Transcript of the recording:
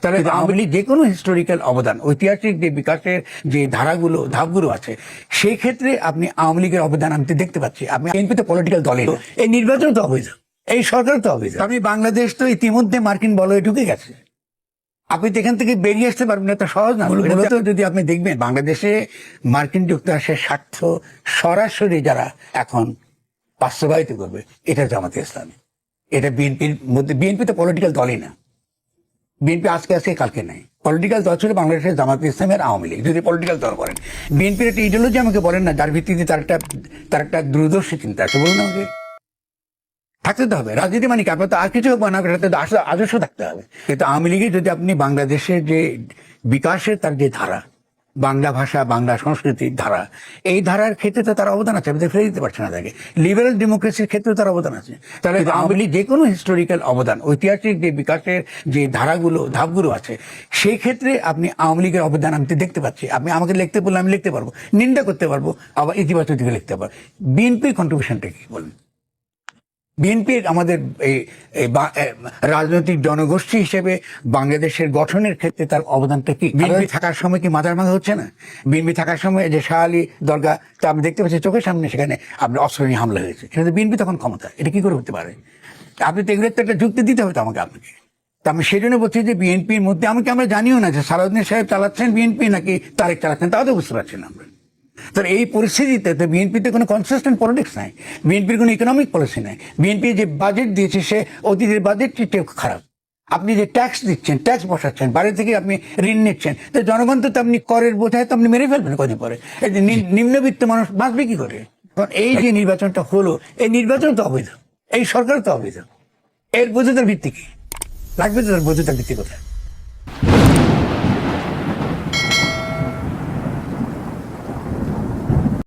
তাহলে আওয়ামী লীগ যে কোনো হিস্টোরিক্যাল অবদান, ঐতিহাসিক যে বিকাশের যে ধাপগুলো আছে, সেই ক্ষেত্রে আপনি আওয়ামী লীগের অবদান আমি দেখতে পাচ্ছি। আপনি বিএনপি তো পলিটিক্যাল দলই না, এই নির্বাচন তো অবৈধ, এই সরকার তো অবৈধ। আপনি বাংলাদেশ তো ইতিমধ্যে মার্কিন বলয়ে ঢুকে গেছে, আপনি তো এখান থেকে বেরিয়ে আসতে পারবেন না, তো সহজ না। মূলত যদি আপনি দেখবেন বাংলাদেশে মার্কিন যুক্তরাষ্ট্রের স্বার্থ সরাসরি যারা এখন বাস্তবায়িত করবে, এটা জামাতে ইসলামী, এটা বিএনপির মধ্যে। বিএনপি তো পলিটিক্যাল দলই না, বিএনপি আজকে কালকে নাই। পলিটিক্যাল দল ছিল বাংলাদেশের জামাতে ইসলামী আর আওয়ামী লীগ, যদি পলিটিক্যাল দল করেন। বিএনপির একটা ইডিওলজি আমাকে বলেন না, যার ভিত্তিতে তার একটা দূরদর্শী চিন্তা আছে, বলুন আমাকে। থাকতে তো হবে রাজনীতি, মানে কি আপনার তো আর কিছু না করে আদর্শ থাকতে হবে। কিন্তু আওয়ামী লীগের যদি আপনি বাংলাদেশের যে বিকাশের তার যে ধারা, বাংলা ভাষা বাংলা সংস্কৃতির ধারা, এই ধারার ক্ষেত্রে তো তার অবদান আছে, আপনি ফেলে দিতে পারছেন না তাকে। লিবারেল ডেমোক্রেসির ক্ষেত্রে তার অবদান আছে। তাহলে আওয়ামী লীগ যে কোনো হিস্টোরিক্যাল অবদান, ঐতিহাসিক যে বিকাশের যে ধাপগুলো আছে, সেই ক্ষেত্রে আপনি আওয়ামী লীগের অবদান আমি দেখতে পাচ্ছি। আপনি আমাকে লিখতে বললে আমি লিখতে পারবো, নিন্দা করতে পারবো, আবার ইতিবাচক দিকে লিখতে পারবো। বিএনপির কন্ট্রিবিউশনটা কি বলেন? বিএনপির আমাদের রাজনৈতিক জনগোষ্ঠী হিসেবে বাংলাদেশের গঠনের ক্ষেত্রে তার অবদানটা কি? বিএনপি থাকার সময় কি মাথার মাথা হচ্ছে না? বিএনপি থাকার সময় যে শাহ আলী দরগা, তা আপনি দেখতে পাচ্ছেন চোখের সামনে, সেখানে আপনার অস্ত্র নিয়ে হামলা হয়েছে, সেটা বিএনপি তখন ক্ষমতা। এটা কি করে হতে পারে? আপনি তো এগুলোর তো একটা যুক্তি দিতে হবে তো আপনাকে। তা আমি সেই জন্য বলছি যে বিএনপির মধ্যে আমরা জানিও না যে সালাউদ্দিন সাহেব চালাচ্ছেন বিএনপি নাকি তারেক চালাচ্ছেন, তাও তো বুঝতে পারছি না আমরা। তো এই পরিস্থিতিতে তো বিএনপিতে কোনো কনসিস্টেন্ট পলিটিক্স নাই, বিএনপির কোনো ইকোনমিক পলিসি নাই। বিএনপি যে বাজেট দিয়েছে, সে অতীতের বাজেটটি খারাপ। আপনি যে ট্যাক্স দিচ্ছেন, ট্যাক্স বসাচ্ছেন, বাইরে থেকে আপনি ঋণ নিচ্ছেন, তো জনগণ তো আপনি করের বোঝায় তো আপনি মেরে ফেলবেন কদিন পরে। এই যে নিম্নবিত্ত মানুষ বাঁচবে কি করে? কারণ এই যে নির্বাচনটা হলো, এই নির্বাচন তো অবৈধ, এই সরকার তো অবৈধ। এর বৈধতার ভিত্তি কি? লাগবে তো তার বৈধতার ভিত্তি কোথায়?